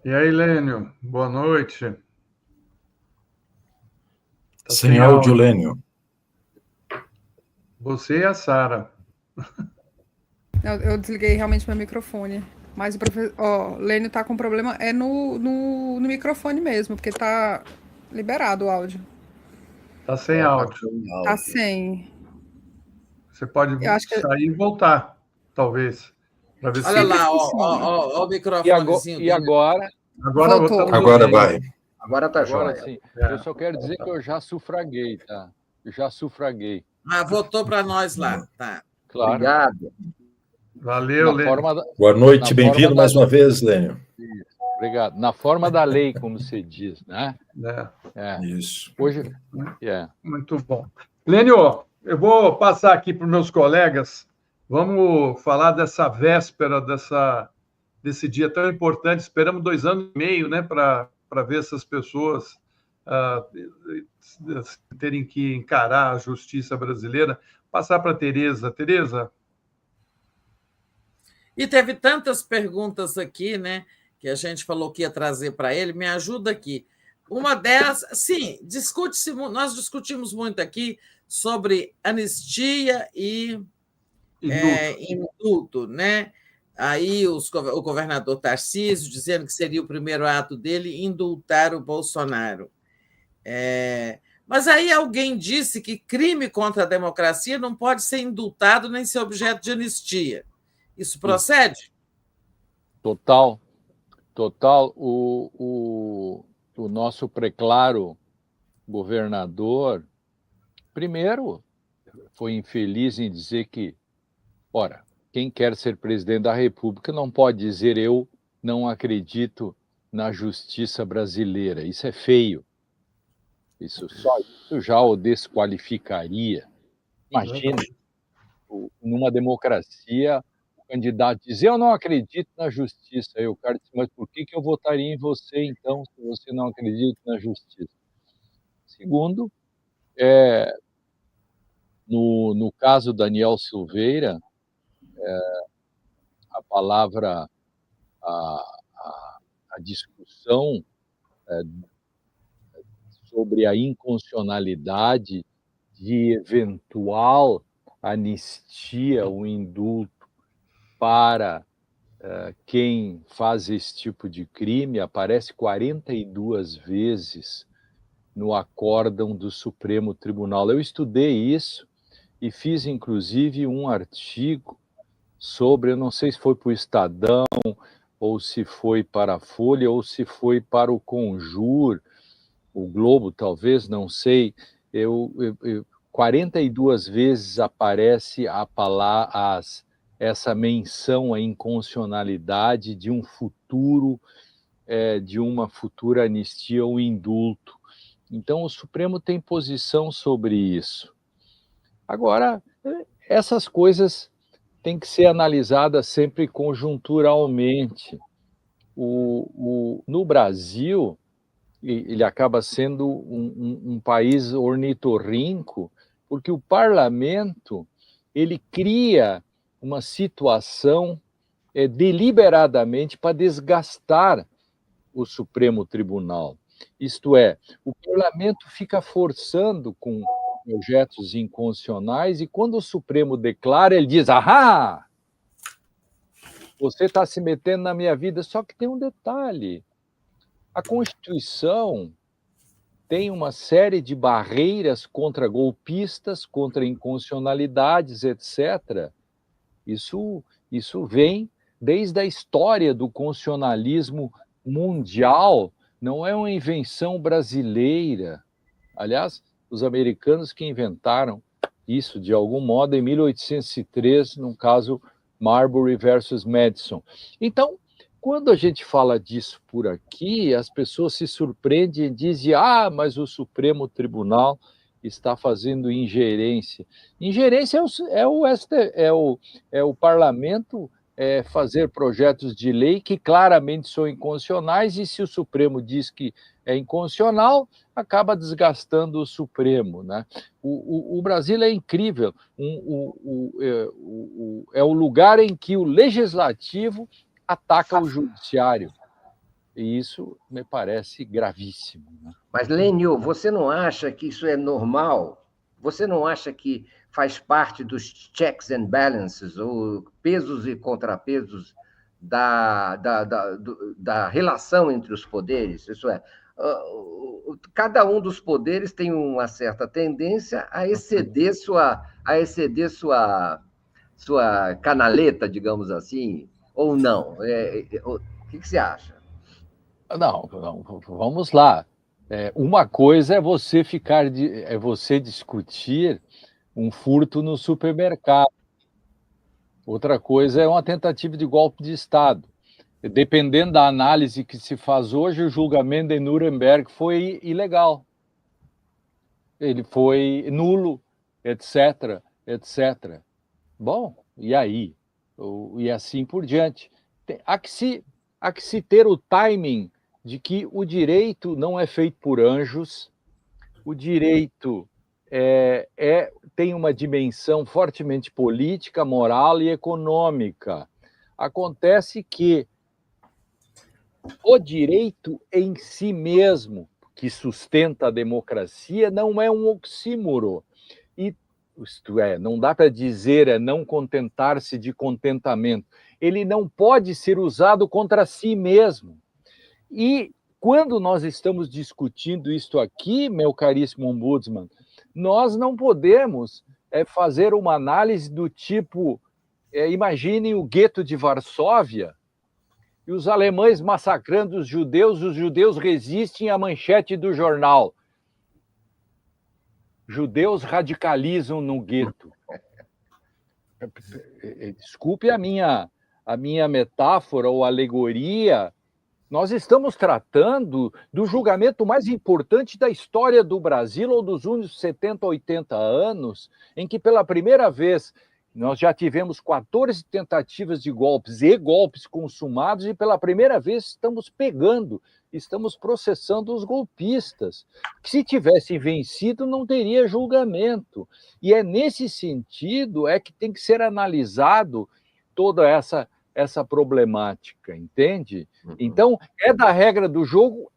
E aí, Lênio, boa noite. Sem áudio, Lênio. Você e a Sara. Eu desliguei realmente meu microfone. Mas o Lênio tá com problema no microfone mesmo, porque tá liberado o áudio. Tá sem áudio. Tá sem. Você pode sair e voltar, talvez. Ver Olha lá, ó, o microfonezinho. E agora? Agora vai. Agora tá jóia. Sim. Eu só quero dizer que eu já sufraguei, tá? Já sufraguei. Votou para nós lá, tá? Claro. Obrigado. Valeu, Lênio. Boa noite, bem-vindo mais uma vez, Lênio. Obrigado. Na forma da lei, como se diz, né? Isso. Hoje, Muito bom. Lênio, eu vou passar aqui para os meus colegas. Vamos falar dessa véspera, desse dia tão importante. Esperamos 2 anos e meio, né, para ver essas pessoas terem que encarar a justiça brasileira. Passar para a Tereza. Tereza? E teve tantas perguntas aqui, né, que a gente falou que ia trazer para ele. Me ajuda aqui. Uma delas, sim, nós discutimos muito aqui sobre anistia e indulto, né? Aí o governador Tarcísio dizendo que seria o primeiro ato dele indultar o Bolsonaro. Mas aí alguém disse que crime contra a democracia não pode ser indultado nem ser objeto de anistia. Isso procede? Total. O nosso preclaro governador, primeiro, foi infeliz em dizer que, ora, quem quer ser presidente da República não pode dizer eu não acredito na justiça brasileira. Isso é feio. Isso já o desqualificaria. Imagina, numa democracia, o candidato diz, eu não acredito na justiça. Aí o cara diz, mas por que eu votaria em você, então, se você não acredita na justiça? Segundo, no caso Daniel Silveira, a palavra, a discussão sobre a inconstitucionalidade de eventual anistia ou indulto para quem faz esse tipo de crime aparece 42 vezes no acórdão do Supremo Tribunal. Eu estudei isso e fiz, inclusive, um artigo sobre, eu não sei se foi para o Estadão, ou se foi para a Folha, ou se foi para o Conjur, o Globo, talvez, não sei. 42 vezes aparece essa menção à inconstitucionalidade de um futuro, de uma futura anistia ou indulto. Então, o Supremo tem posição sobre isso. Agora, essas coisas têm que ser analisadas sempre conjunturalmente. No Brasil, ele acaba sendo um país ornitorrinco, porque o parlamento ele cria uma situação deliberadamente para desgastar o Supremo Tribunal. Isto é, o parlamento fica forçando com projetos inconstitucionais e quando o Supremo declara, ele diz, ahá, você está se metendo na minha vida. Só que tem um detalhe, a Constituição tem uma série de barreiras contra golpistas, contra inconstitucionalidades, etc. Isso vem desde a história do constitucionalismo mundial, não é uma invenção brasileira. Aliás, os americanos que inventaram isso, de algum modo, em 1803, no caso Marbury versus Madison. Então, quando a gente fala disso por aqui, as pessoas se surpreendem e dizem, mas o Supremo Tribunal está fazendo ingerência. Ingerência é o parlamento fazer projetos de lei que claramente são inconstitucionais, e se o Supremo diz que é inconstitucional, acaba desgastando o Supremo, né? O Brasil é incrível, é o lugar em que o legislativo ataca o judiciário, e isso me parece gravíssimo, né? Mas, Lênio, você não acha que isso é normal? Você não acha que faz parte dos checks and balances, ou pesos e contrapesos da relação entre os poderes? Isso é, cada um dos poderes tem uma certa tendência a exceder sua canaleta, digamos assim, ou não? O que você acha? Não, vamos lá. Uma coisa é você discutir um furto no supermercado. Outra coisa é uma tentativa de golpe de Estado. Dependendo da análise que se faz hoje, o julgamento de Nuremberg foi ilegal. Ele foi nulo, etc, etc. Bom, e aí? E assim por diante. Há que se ter o timing de que o direito não é feito por anjos, o direito tem uma dimensão fortemente política, moral e econômica. Acontece que o direito em si mesmo, que sustenta a democracia, não é um oxímoro. Isto é, não dá para dizer não contentar-se de contentamento. Ele não pode ser usado contra si mesmo. E quando nós estamos discutindo isto aqui, meu caríssimo ombudsman, nós não podemos fazer uma análise do tipo, imaginem o gueto de Varsóvia e os alemães massacrando os judeus resistem à manchete do jornal. Judeus radicalizam no gueto. Desculpe a minha metáfora ou alegoria. Nós estamos tratando do julgamento mais importante da história do Brasil, ou dos últimos 70, 80 anos, em que pela primeira vez nós já tivemos 14 tentativas de golpes e golpes consumados, e pela primeira vez estamos processando os golpistas, que se tivessem vencido não teria julgamento. E é nesse sentido que tem que ser analisado toda essa problemática, entende? Então, é da regra do jogo?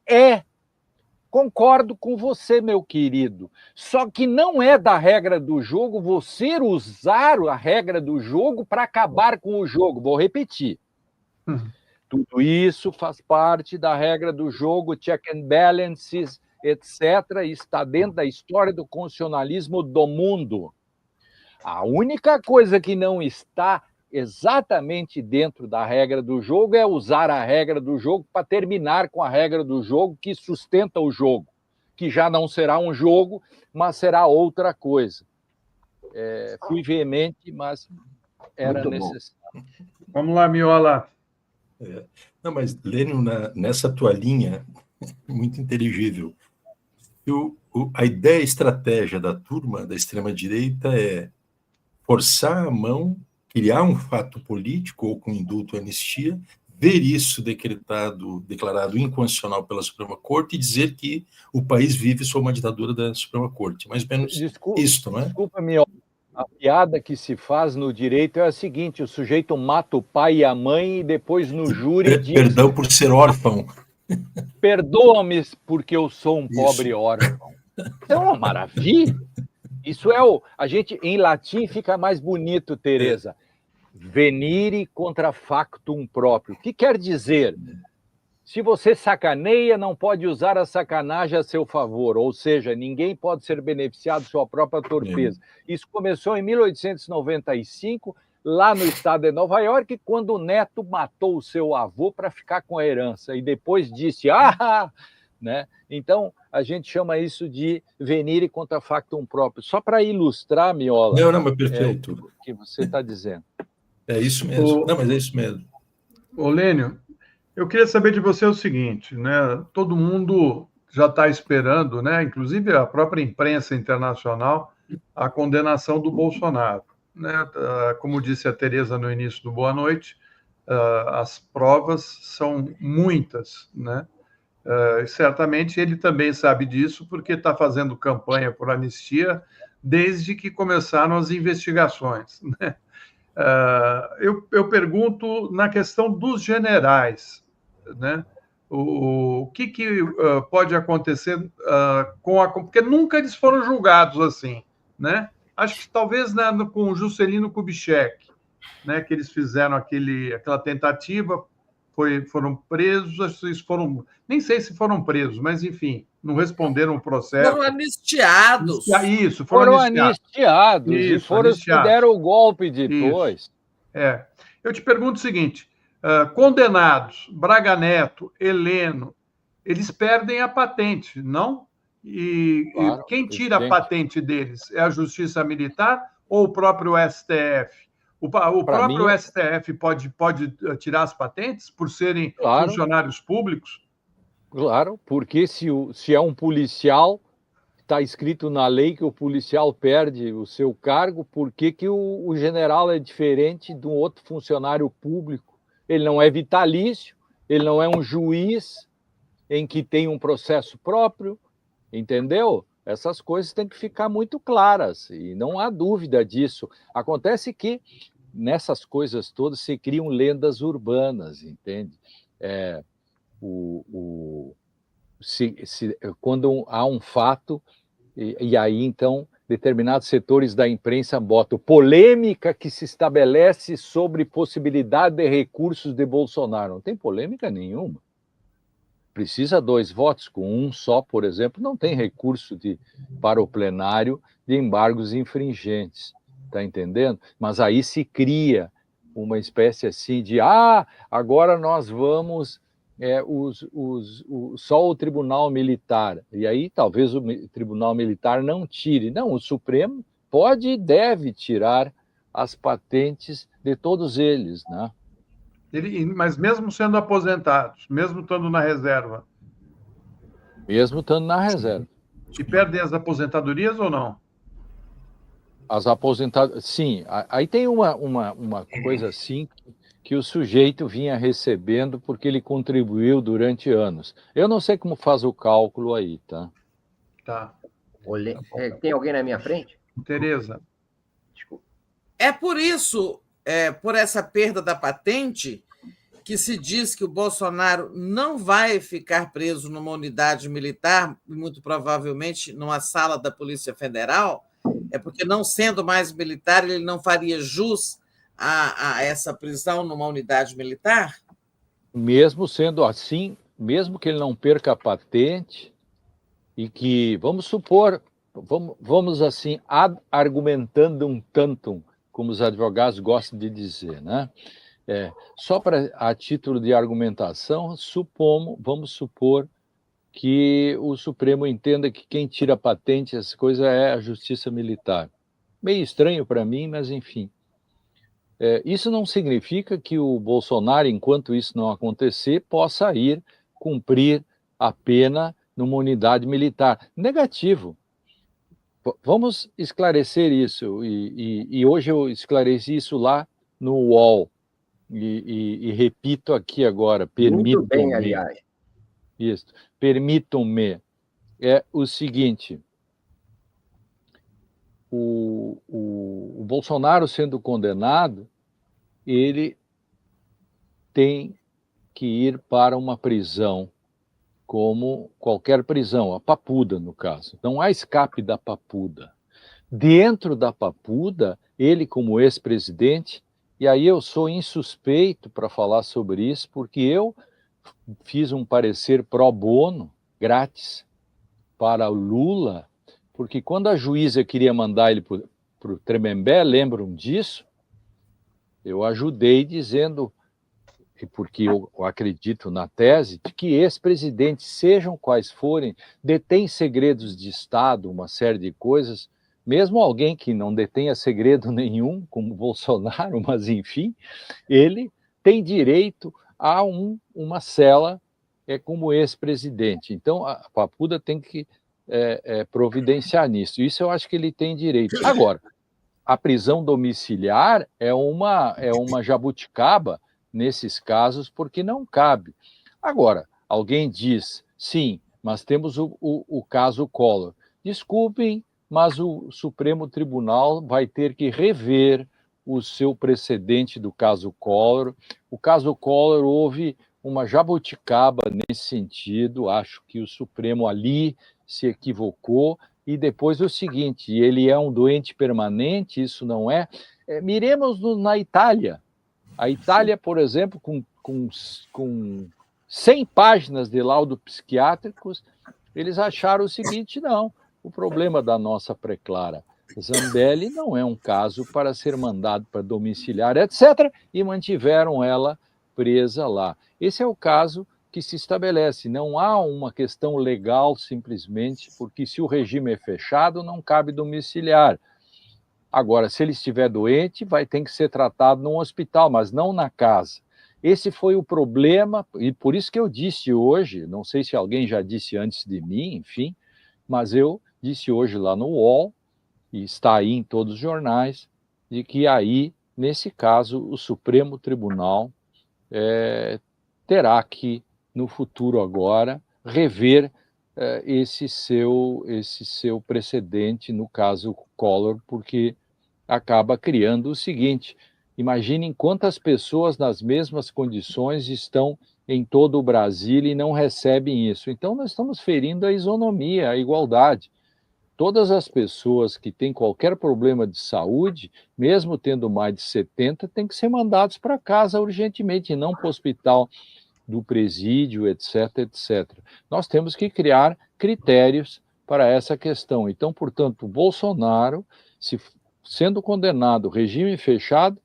Concordo com você, meu querido. Só que não é da regra do jogo você usar a regra do jogo para acabar com o jogo. Vou repetir. Tudo isso faz parte da regra do jogo, check and balances, etc., e está dentro da história do constitucionalismo do mundo. A única coisa que não está exatamente dentro da regra do jogo é usar a regra do jogo para terminar com a regra do jogo que sustenta o jogo, que já não será um jogo, mas será outra coisa. Fui veemente, mas era necessário. Vamos lá, Miola. Não, mas Lênio, nessa tua linha, muito inteligível, a ideia, a estratégia da turma da extrema-direita é forçar a mão, criar um fato político ou com indulto ou anistia, ver isso declarado inconstitucional pela Suprema Corte e dizer que o país vive sob uma ditadura da Suprema Corte. Mais ou menos isso, não é? Desculpa-me, a piada que se faz no direito é a seguinte: o sujeito mata o pai e a mãe e depois no júri diz... Perdão por ser órfão. Perdoa-me porque eu sou um pobre órfão. É uma maravilha. Isso a gente, em latim, fica mais bonito, Teresa. Venire contra factum próprio. O que quer dizer? Se você sacaneia, não pode usar a sacanagem a seu favor, ou seja, ninguém pode ser beneficiado de sua própria torpeza. Isso começou em 1895, lá no estado de Nova York, quando o neto matou o seu avô para ficar com a herança, e depois disse, né? Então, a gente chama isso de venire contra factum próprio. Só para ilustrar, Miola, não, mas perfeito. O que você está dizendo. É isso mesmo. Não, mas é isso mesmo. Ô, Lênio, eu queria saber de você o seguinte, né? Todo mundo já está esperando, né? Inclusive a própria imprensa internacional, a condenação do Bolsonaro. né? Como disse a Tereza no início do Boa Noite, as provas são muitas, né? Certamente ele também sabe disso, porque está fazendo campanha por anistia desde que começaram as investigações, né? Eu pergunto na questão dos generais, né? O que pode acontecer porque nunca eles foram julgados assim, né? Acho que talvez, né, com o Juscelino Kubitschek, né, que eles fizeram aquela tentativa, foram presos, nem sei se foram presos, mas enfim, não responderam o processo. Foram anistiados. Isso, foram anistiados e foram os que deram o golpe depois. Eu te pergunto o seguinte: condenados, Braga Neto, Heleno, eles perdem a patente, não? E quem tira a patente deles? É a Justiça Militar ou o próprio STF? O próprio STF pode tirar as patentes por serem funcionários públicos? Claro, porque se é um policial, está escrito na lei que o policial perde o seu cargo, por que o general é diferente de um outro funcionário público? Ele não é vitalício, ele não é um juiz em que tem um processo próprio, entendeu? Essas coisas têm que ficar muito claras, e não há dúvida disso. Acontece que nessas coisas todas se criam lendas urbanas, entende? Quando há um fato, e aí, então, determinados setores da imprensa botam polêmica que se estabelece sobre possibilidade de recursos de Bolsonaro. Não tem polêmica nenhuma. Precisa 2 votos, com um só, por exemplo, não tem recurso para o plenário de embargos infringentes, está entendendo? Mas aí se cria uma espécie assim de agora nós vamos só o Tribunal Militar, e aí talvez o Tribunal Militar não tire. Não, o Supremo pode e deve tirar as patentes de todos eles, né? Mas mesmo sendo aposentados, mesmo estando na reserva? Mesmo estando na reserva. E perdem as aposentadorias ou não? As aposentadorias, sim. Aí tem uma coisa assim que o sujeito vinha recebendo porque ele contribuiu durante anos. Eu não sei como faz o cálculo aí, tá? Tá. Tem alguém na minha frente? Tereza. Desculpa. É por isso, por essa perda da patente, que se diz que o Bolsonaro não vai ficar preso numa unidade militar, muito provavelmente numa sala da Polícia Federal, porque, não sendo mais militar, ele não faria jus a essa prisão numa unidade militar? Mesmo sendo assim, mesmo que ele não perca a patente, e que, vamos supor, vamos assim, argumentando um tantum, como os advogados gostam de dizer, né? Só a título de argumentação, vamos supor que o Supremo entenda que quem tira a patente, essa coisa é a Justiça Militar. Meio estranho para mim, mas enfim. Isso não significa que o Bolsonaro, enquanto isso não acontecer, possa ir cumprir a pena numa unidade militar. Negativo. Vamos esclarecer isso. E hoje eu esclareci isso lá no UOL. E repito aqui agora, permitam-me. Muito bem, aliás. Isso. Permitam-me. É o seguinte: o Bolsonaro sendo condenado, ele tem que ir para uma prisão, como qualquer prisão, a Papuda, no caso. Não há escape da Papuda. Dentro da Papuda, ele, como ex-presidente, e aí eu sou insuspeito para falar sobre isso, porque eu fiz um parecer pro bono, grátis, para o Lula, porque quando a juíza queria mandar ele para o Tremembé, lembram disso? Eu ajudei dizendo, porque eu acredito na tese, de que ex-presidentes, sejam quais forem, detêm segredos de Estado, uma série de coisas, mesmo alguém que não detenha segredo nenhum, como Bolsonaro, mas enfim, ele tem direito a uma cela como ex-presidente. Então, a Papuda tem que providenciar nisso. Isso eu acho que ele tem direito. Agora, a prisão domiciliar é uma jabuticaba nesses casos, porque não cabe. Agora, alguém diz, sim, mas temos o caso Collor. Desculpem, mas o Supremo Tribunal vai ter que rever o seu precedente do caso Collor. O caso Collor houve uma jabuticaba nesse sentido, acho que o Supremo ali se equivocou, e depois o seguinte, ele é um doente permanente, isso não é? Miremos na Itália. A Itália, por exemplo, com 100 páginas de laudo psiquiátricos, eles acharam o seguinte, não, o problema da nossa preclara Zambelli não é um caso para ser mandado para domiciliar, etc., e mantiveram ela presa lá. Esse é o caso que se estabelece. Não há uma questão legal simplesmente, porque se o regime é fechado, não cabe domiciliar. Agora, se ele estiver doente, vai ter que ser tratado num hospital, mas não na casa. Esse foi o problema, e por isso que eu disse hoje, não sei se alguém já disse antes de mim, enfim, mas eu disse hoje lá no UOL, e está aí em todos os jornais, de que aí, nesse caso, o Supremo Tribunal terá que, no futuro agora, rever esse seu precedente, no caso Collor, porque acaba criando o seguinte, imaginem quantas pessoas nas mesmas condições estão em todo o Brasil e não recebem isso. Então, nós estamos ferindo a isonomia, a igualdade. Todas as pessoas que têm qualquer problema de saúde, mesmo tendo mais de 70, têm que ser mandados para casa urgentemente, e não para o hospital do presídio, etc., etc. Nós temos que criar critérios para essa questão. Então, portanto, o Bolsonaro, sendo condenado, regime fechado,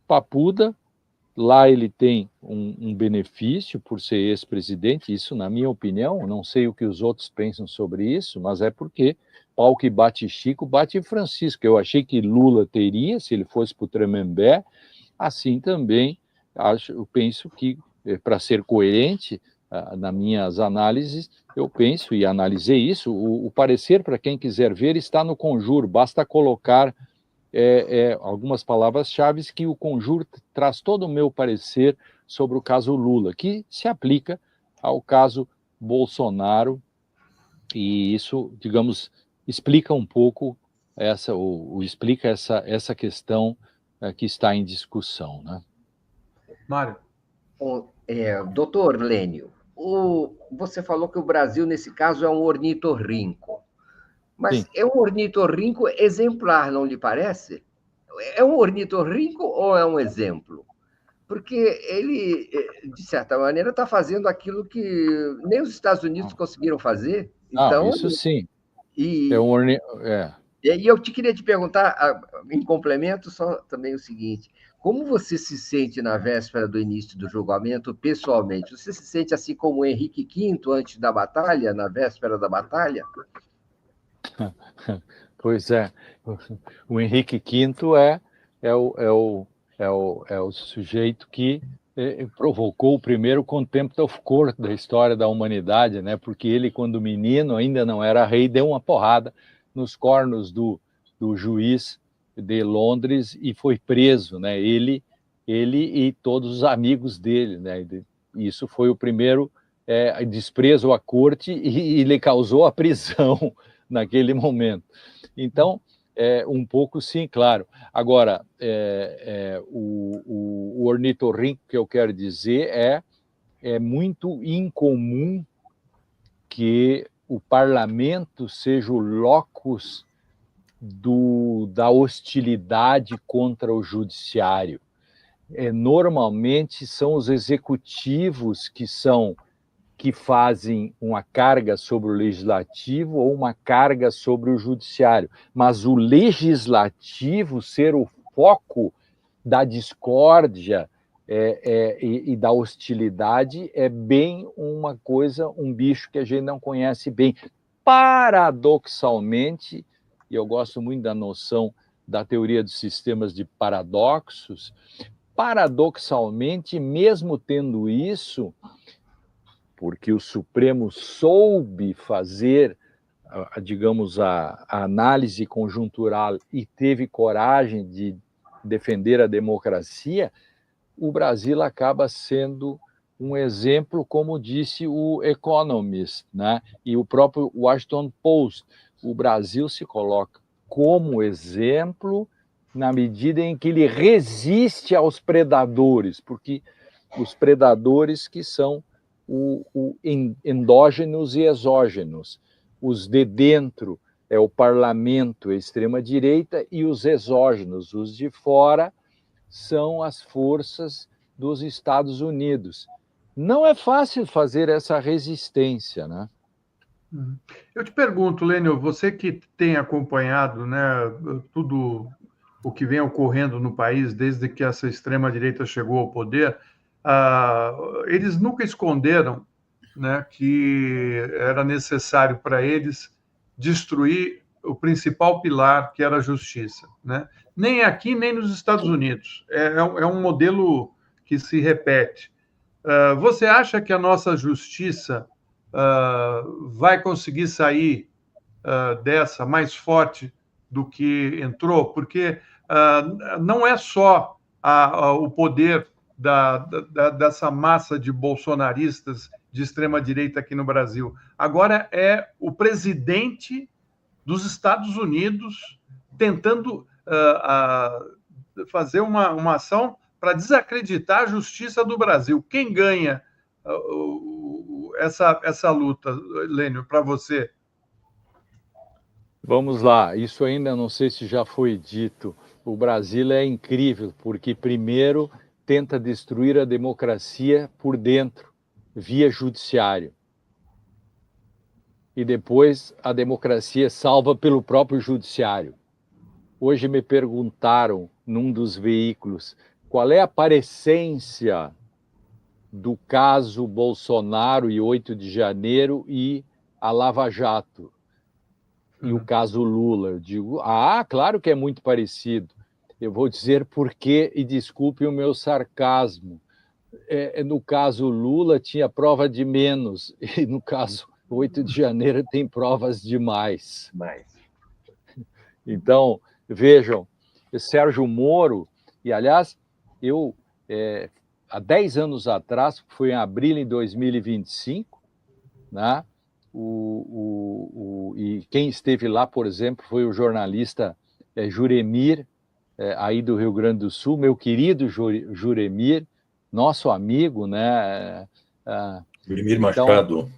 papuda, lá ele tem um benefício por ser ex-presidente, isso na minha opinião, não sei o que os outros pensam sobre isso, mas é porque pau que bate Chico, bate Francisco. Eu achei que Lula teria, se ele fosse para o Tremembé, assim também, eu penso que, para ser coerente, nas minhas análises, eu penso, e analisei isso, o parecer, para quem quiser ver, está no Conjur, basta colocar algumas palavras-chave que o Conjur traz todo o meu parecer sobre o caso Lula, que se aplica ao caso Bolsonaro, e isso, digamos, explica um pouco explica essa questão que está em discussão, né? Mário. Doutor Lênio, você falou que o Brasil, nesse caso, é um ornitorrinco. Mas sim, é um ornitorrinco exemplar, não lhe parece? É um ornitorrinco ou é um exemplo? Porque ele, de certa maneira, está fazendo aquilo que nem os Estados Unidos conseguiram fazer. Então, isso sim. E eu queria te perguntar, em complemento, só também o seguinte: como você se sente na véspera do início do julgamento, pessoalmente? Você se sente assim como o Henrique V antes da batalha, na véspera da batalha? Pois é, o Henrique V é o sujeito que provocou o primeiro contempt of court da história da humanidade, né? Porque ele, quando menino, ainda não era rei, deu uma porrada nos cornos do juiz de Londres e foi preso, né? Ele e todos os amigos dele, né? Isso foi o primeiro desprezo à corte e lhe causou a prisão naquele momento. Então, um pouco sim, claro. Agora, o ornitorrinco que eu quero dizer é muito incomum que o parlamento seja o locus da hostilidade contra o judiciário. Normalmente são os executivos que fazem uma carga sobre o legislativo ou uma carga sobre o judiciário, mas o legislativo ser o foco da discórdia e da hostilidade é bem uma coisa, um bicho que a gente não conhece bem. Paradoxalmente, e eu gosto muito da noção da teoria dos sistemas de paradoxos, paradoxalmente, mesmo tendo isso, porque o Supremo soube fazer digamos, a análise conjuntural e teve coragem de defender a democracia, o Brasil acaba sendo um exemplo, como disse o Economist, né? E o próprio Washington Post. O Brasil se coloca como exemplo na medida em que ele resiste aos predadores, porque os predadores que são endógenos e exógenos. Os de dentro é o parlamento, a extrema-direita, e os exógenos, os de fora, são as forças dos Estados Unidos. Não é fácil fazer essa resistência, né? Eu te pergunto, Lênio, você que tem acompanhado, né, tudo o que vem ocorrendo no país desde que essa extrema-direita chegou ao poder, eles nunca esconderam, né, que era necessário para eles destruir o principal pilar, que era a justiça, né? Nem aqui, nem nos Estados Unidos. É um modelo que se repete. Você acha que a nossa justiça vai conseguir sair dessa mais forte do que entrou? Porque não é só o poder dessa massa de bolsonaristas de extrema-direita aqui no Brasil. Agora é o presidente dos Estados Unidos tentando fazer uma ação para desacreditar a justiça do Brasil. Quem ganha essa luta, Lênio, para você? Vamos lá, isso ainda não sei se já foi dito. O Brasil é incrível, porque primeiro tenta destruir a democracia por dentro, via judiciário. E depois a democracia é salva pelo próprio judiciário. Hoje me perguntaram, num dos veículos, qual é a parecência do caso Bolsonaro e 8 de janeiro e a Lava Jato e o caso Lula. Eu digo, claro que é muito parecido. Eu vou dizer por quê e desculpe o meu sarcasmo. No caso Lula tinha prova de menos e no caso 8 de janeiro tem provas de mais. Então, vejam, Sérgio Moro, e aliás, eu, há 10 anos atrás, foi em abril de 2025, né? E quem esteve lá, por exemplo, foi o jornalista Juremir, aí do Rio Grande do Sul, meu querido Juremir, nosso amigo, né? Juremir Machado.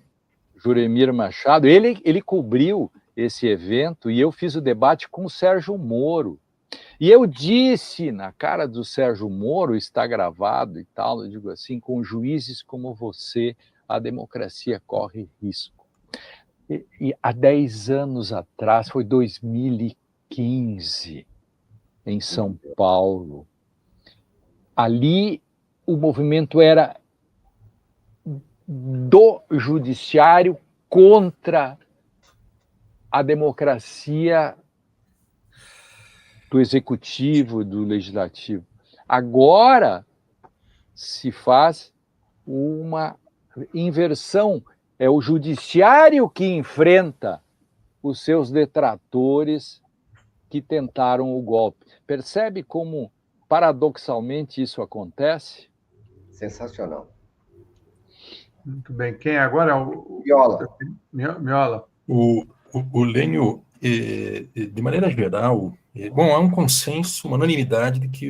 Juremir Machado, ele cobriu esse evento e eu fiz o debate com o Sérgio Moro. E eu disse na cara do Sérgio Moro, está gravado e tal, eu digo assim, com juízes como você, a democracia corre risco. E há 10 anos atrás, foi 2015, em São Paulo, ali o movimento era do judiciário contra a democracia do executivo, do legislativo. Agora se faz uma inversão. É o judiciário que enfrenta os seus detratores que tentaram o golpe. Percebe como, paradoxalmente, isso acontece? Sensacional. Muito bem. Quem agora é o Miola? Miola. O Lênio, de maneira geral, há um consenso, uma unanimidade de que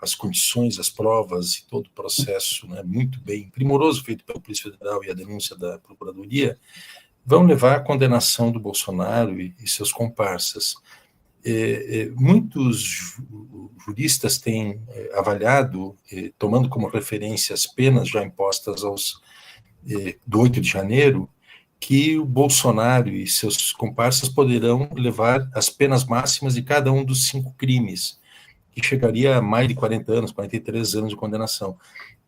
as condições, as provas e todo o processo, né, muito bem primoroso feito pela Polícia Federal e a denúncia da Procuradoria vão levar à condenação do Bolsonaro e seus comparsas. Muitos juristas têm avaliado, tomando como referência as penas já impostas do 8 de janeiro, que o Bolsonaro e seus comparsas poderão levar as penas máximas de cada um dos 5 crimes, que chegaria a mais de 40 anos, 43 anos de condenação.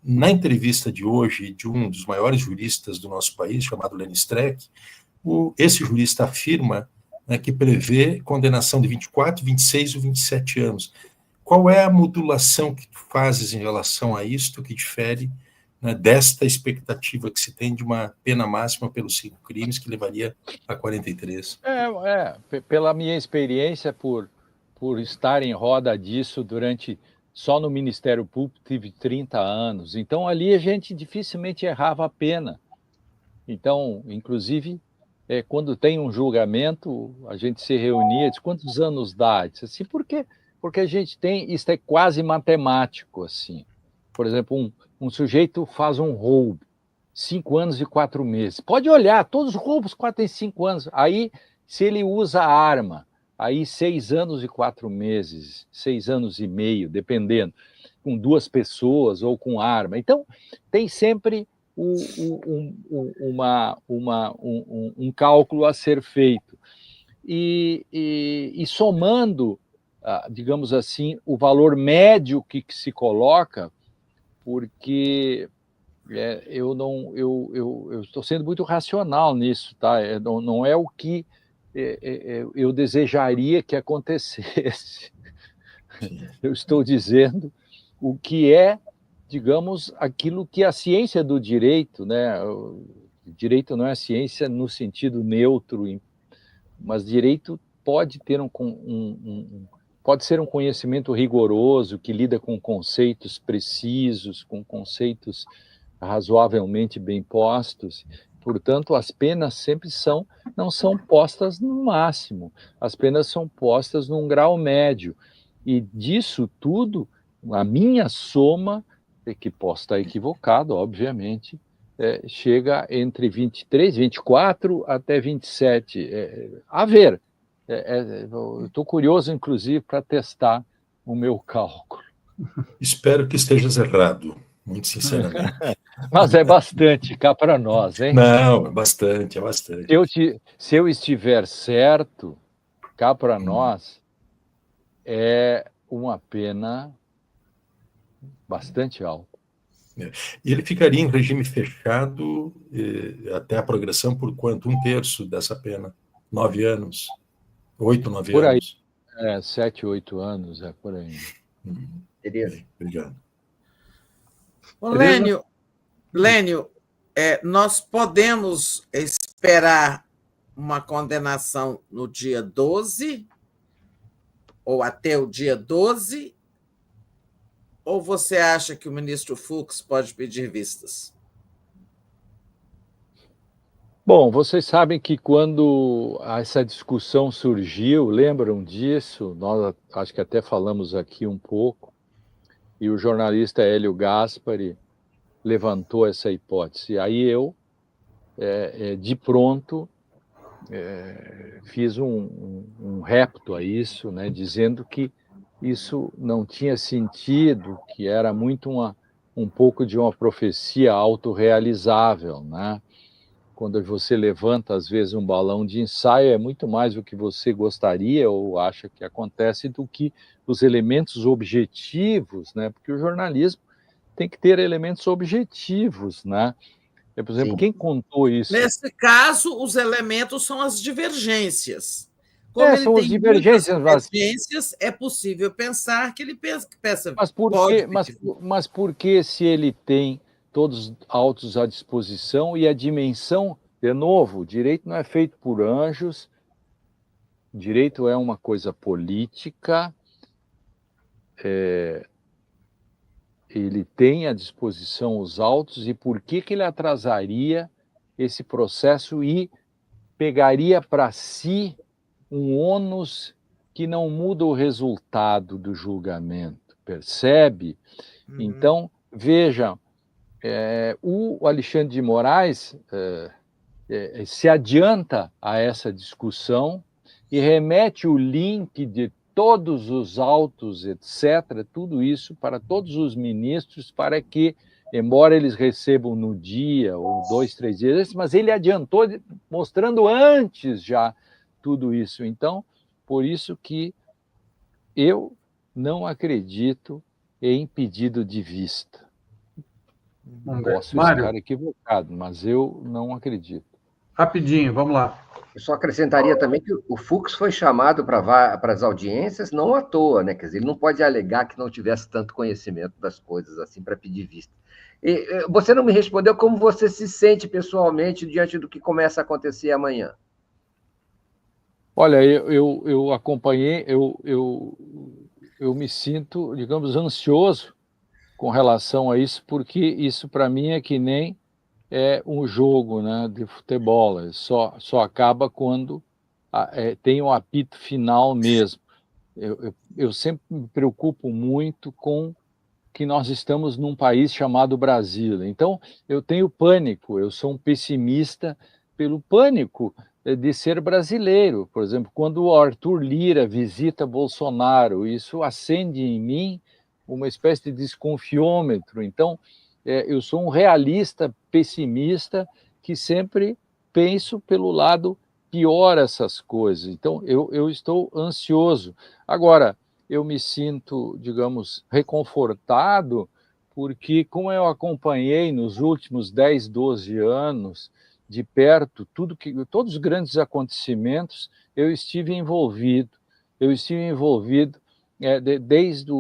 Na entrevista de hoje, de um dos maiores juristas do nosso país, chamado Lênio Streck, esse jurista afirma, né, que prevê condenação de 24, 26 ou 27 anos. Qual é a modulação que tu fazes em relação a isto que difere né, desta expectativa que se tem de uma pena máxima pelos 5 crimes, que levaria a 43. Pela minha experiência, por estar em roda disso só no Ministério Público, tive 30 anos. Então, ali a gente dificilmente errava a pena. Então, inclusive, quando tem um julgamento, a gente se reunia, diz, quantos anos dá? Diz assim, por quê? Porque a gente tem, isso é quase matemático, assim. Por exemplo, um sujeito faz um roubo, 5 anos e 4 meses. Pode olhar, todos os roubos 4 e 5 anos. Aí, se ele usa a arma, aí 6 anos e 4 meses, 6 anos e meio, dependendo, com 2 pessoas ou com arma. Então, tem sempre um cálculo a ser feito. E somando, digamos assim, o valor médio que se coloca, porque eu estou sendo muito racional nisso, tá? Não é o que eu desejaria que acontecesse. Eu estou dizendo o que é, digamos, aquilo que a ciência do direito, né? O direito não é ciência no sentido neutro, mas direito pode ter pode ser um conhecimento rigoroso que lida com conceitos precisos, com conceitos razoavelmente bem postos. Portanto, as penas sempre não são postas no máximo, as penas são postas num grau médio. E disso tudo, a minha soma, que posso estar equivocado, obviamente, chega entre 23, 24 até 27. A ver, eu estou curioso, inclusive, para testar o meu cálculo. Espero que estejas errado, muito sinceramente. Mas é bastante cá para nós, hein? Não, é bastante, é bastante. Se eu estiver certo, cá para nós, é uma pena bastante alta. E ele ficaria em regime fechado até a progressão por quanto? 1/3 dessa pena? 9 anos? 8, 9 por anos? Aí, 7, 8 anos, por aí. Beleza. Obrigado. Ô, Lênio, nós podemos esperar uma condenação no dia 12, ou até o dia 12, ou você acha que o ministro Fux pode pedir vistas? Bom, vocês sabem que quando essa discussão surgiu, lembram disso? Nós acho que até falamos aqui um pouco, e o jornalista Hélio Gaspari levantou essa hipótese. Aí eu, de pronto, fiz um repto a isso, né, dizendo que isso não tinha sentido, que era muito um pouco de uma profecia autorrealizável, né? Quando você levanta, às vezes, um balão de ensaio, é muito mais o que você gostaria ou acha que acontece do que os elementos objetivos, né? Porque o jornalismo tem que ter elementos objetivos, né? Por exemplo, quem contou isso? Nesse caso, os elementos são as divergências. Como ele são as tem divergências, é possível pensar que ele peça. Mas por que, se ele tem todos autos à disposição e a dimensão, de novo, o direito não é feito por anjos, direito é uma coisa política, ele tem à disposição os autos, e por que ele atrasaria esse processo e pegaria para si um ônus que não muda o resultado do julgamento, percebe? Então, vejam, o Alexandre de Moraes se adianta a essa discussão e remete o link de todos os autos, etc., tudo isso para todos os ministros, para que, embora eles recebam no dia ou 2, 3 dias, mas ele adiantou mostrando antes já tudo isso. Então, por isso que eu não acredito em pedido de vista. Posso estar equivocado, mas eu não acredito. Rapidinho, vamos lá. Eu só acrescentaria também que o Fux foi chamado para as audiências não à toa, né? Quer dizer, ele não pode alegar que não tivesse tanto conhecimento das coisas assim para pedir vista. E você não me respondeu como você se sente pessoalmente diante do que começa a acontecer amanhã. Olha, eu acompanhei, eu me sinto, digamos, ansioso com relação a isso, porque isso para mim é que nem um jogo, né, de futebol, só acaba quando tem o apito final mesmo. Eu sempre me preocupo muito com que nós estamos num país chamado Brasil. Então, eu tenho pânico, eu sou um pessimista pelo pânico de ser brasileiro. Por exemplo, quando o Arthur Lira visita Bolsonaro, isso acende em mim uma espécie de desconfiômetro. Então, eu sou um realista pessimista que sempre penso pelo lado pior essas coisas. Então, eu estou ansioso. Agora, eu me sinto, digamos, reconfortado, porque como eu acompanhei nos últimos 10, 12 anos, de perto, todos os grandes acontecimentos, eu estive envolvido. Eu estive envolvido desde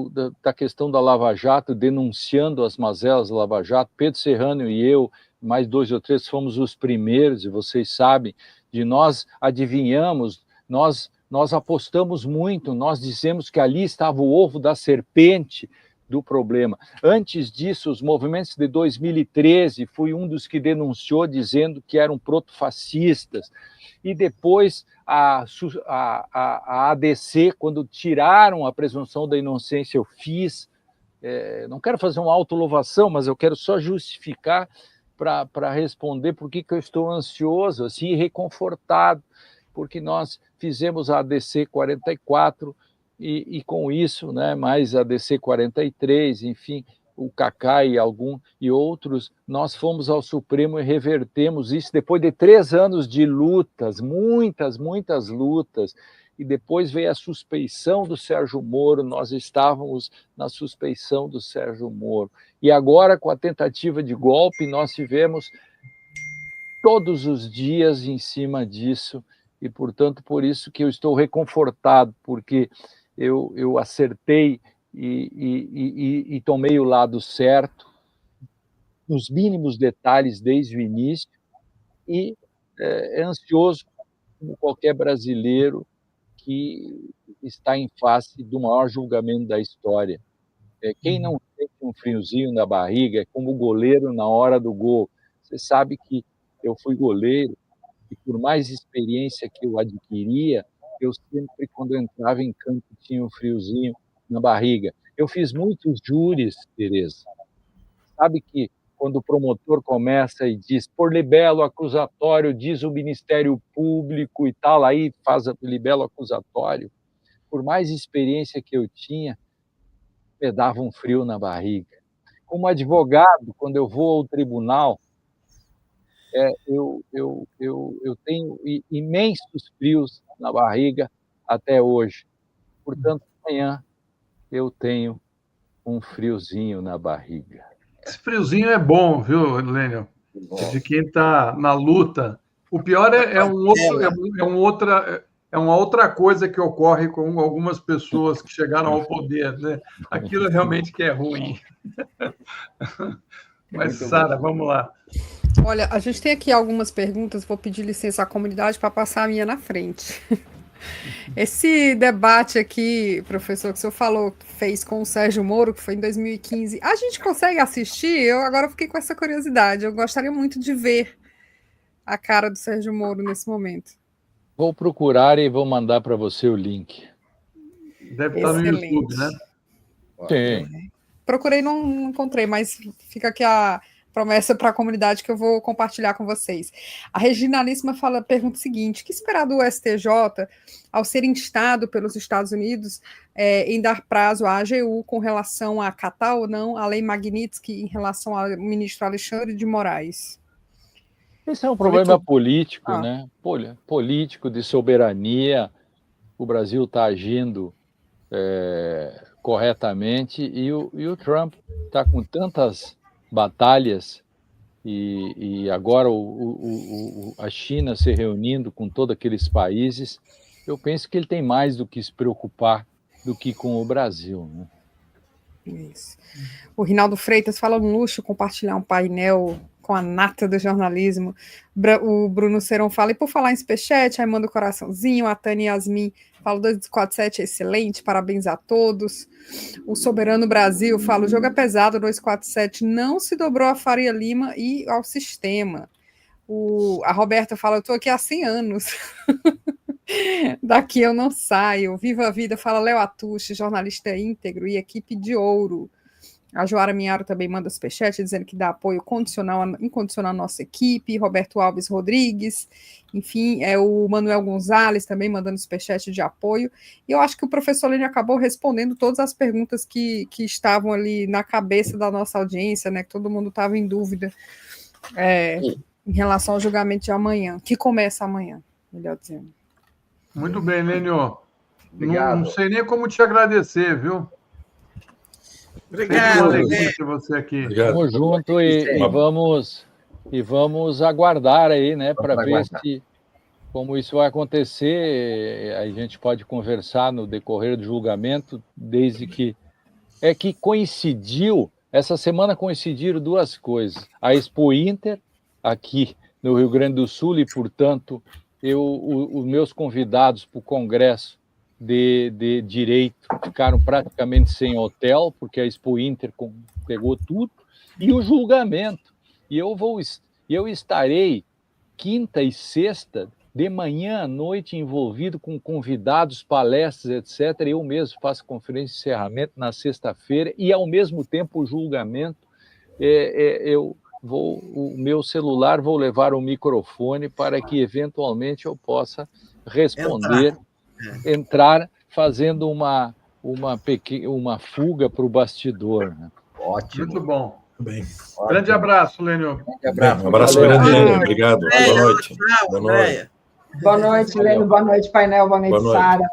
da questão da Lava Jato, denunciando as mazelas da Lava Jato. Pedro Serrano e eu, mais 2 ou 3, fomos os primeiros, e vocês sabem, de nós adivinhamos, nós apostamos muito, nós dissemos que ali estava o ovo da serpente do problema. Antes disso, os movimentos de 2013, fui um dos que denunciou, dizendo que eram protofascistas. E depois a ADC, quando tiraram a presunção da inocência, eu fiz. Não quero fazer uma autolouvação, mas eu quero só justificar para responder por que eu estou ansioso, assim, reconfortado, porque nós fizemos a ADC 44 e com isso, né, mais a ADC 43, enfim, o Cacá e outros, nós fomos ao Supremo e revertemos isso depois de 3 anos de lutas, muitas lutas, e depois veio a suspeição do Sérgio Moro, nós estávamos na suspeição do Sérgio Moro. E agora, com a tentativa de golpe, nós tivemos todos os dias em cima disso, e, portanto, por isso que eu estou reconfortado, porque eu acertei e tomei o lado certo, nos mínimos detalhes desde o início, e é ansioso, como qualquer brasileiro que está em face do maior julgamento da história. Quem não sente um friozinho na barriga é como o goleiro na hora do gol. Você sabe que eu fui goleiro, e por mais experiência que eu adquiria, eu sempre, quando eu entrava em campo, tinha um friozinho na barriga. Eu fiz muitos júris, Tereza. Sabe que quando o promotor começa e diz, por libelo acusatório, diz o Ministério Público e tal, aí faz o libelo acusatório, por mais experiência que eu tinha, me dava um frio na barriga. Como advogado, quando eu vou ao tribunal, eu tenho imensos frios na barriga até hoje. Portanto, amanhã eu tenho um friozinho na barriga. Esse friozinho é bom, viu, Lênio? De quem está na luta. O pior é uma outra coisa que ocorre com algumas pessoas que chegaram ao poder, né? Aquilo realmente que é ruim. Mas, Sara, vamos lá. Olha, a gente tem aqui algumas perguntas, vou pedir licença à comunidade para passar a minha na frente. Esse debate aqui, professor, que o senhor falou, fez com o Sérgio Moro, que foi em 2015, a gente consegue assistir? Eu agora fiquei com essa curiosidade, eu gostaria muito de ver a cara do Sérgio Moro nesse momento. Vou procurar e vou mandar para você o link. Deve estar no YouTube, né? Sim. Procurei, não encontrei, mas fica aqui a promessa para a comunidade que eu vou compartilhar com vocês. A Reginalíssima pergunta o seguinte: o que esperar do STJ ao ser instado pelos Estados Unidos em dar prazo à AGU com relação a acatar ou não a lei Magnitsky em relação ao ministro Alexandre de Moraes? Esse é um problema político, né? Político, de soberania. O Brasil está agindo corretamente e o Trump está com tantas batalhas e agora a China se reunindo com todos aqueles países, eu penso que ele tem mais do que se preocupar do que com o Brasil, né? Isso. O Rinaldo Freitas fala um luxo compartilhar um painel com a nata do jornalismo. O Bruno Seron fala, e por falar em superchat, aí manda o coraçãozinho. A Tânia Yasmin fala, 247 é excelente, parabéns a todos. O Soberano Brasil fala, o jogo é pesado, 247 não se dobrou a Faria Lima e ao sistema. A Roberta fala, eu estou aqui há 100 anos. Daqui eu não saio. Viva a Vida fala, Léo Atushi, jornalista íntegro e equipe de ouro. A Joara Minharo também manda superchat dizendo que dá apoio incondicional à nossa equipe. Roberto Alves Rodrigues, enfim, o Manuel Gonzalez também mandando superchat de apoio. E eu acho que o professor Lênio acabou respondendo todas as perguntas que estavam ali na cabeça da nossa audiência, né? Que todo mundo estava em dúvida em relação ao julgamento de amanhã, que começa amanhã, melhor dizendo. Muito bem, Lênio. Obrigado. Não sei nem como te agradecer, viu? Obrigado, Lênio. Você aqui. Vamos junto e vamos aguardar aí, né, para ver como isso vai acontecer. A gente pode conversar no decorrer do julgamento, desde que coincidiu, essa semana coincidiram duas coisas. A Expo Inter, aqui no Rio Grande do Sul, e, portanto, os meus convidados para o Congresso de Direito ficaram praticamente sem hotel, porque a Expo Inter pegou tudo, e o julgamento. E eu estarei quinta e sexta, de manhã à noite, envolvido com convidados, palestras, etc. Eu mesmo faço conferência de encerramento na sexta-feira, e, ao mesmo tempo, o julgamento. O meu celular, vou levar o microfone para que, eventualmente, eu possa responder, entrar fazendo uma fuga para o bastidor. Né? Ótimo. Muito bom. Bem. Grande abraço, Lênio. Um abraço grande, Lênio. Obrigado. Boa noite. Boa noite. Boa noite, Lênio. Boa noite, painel. Boa noite, Sara.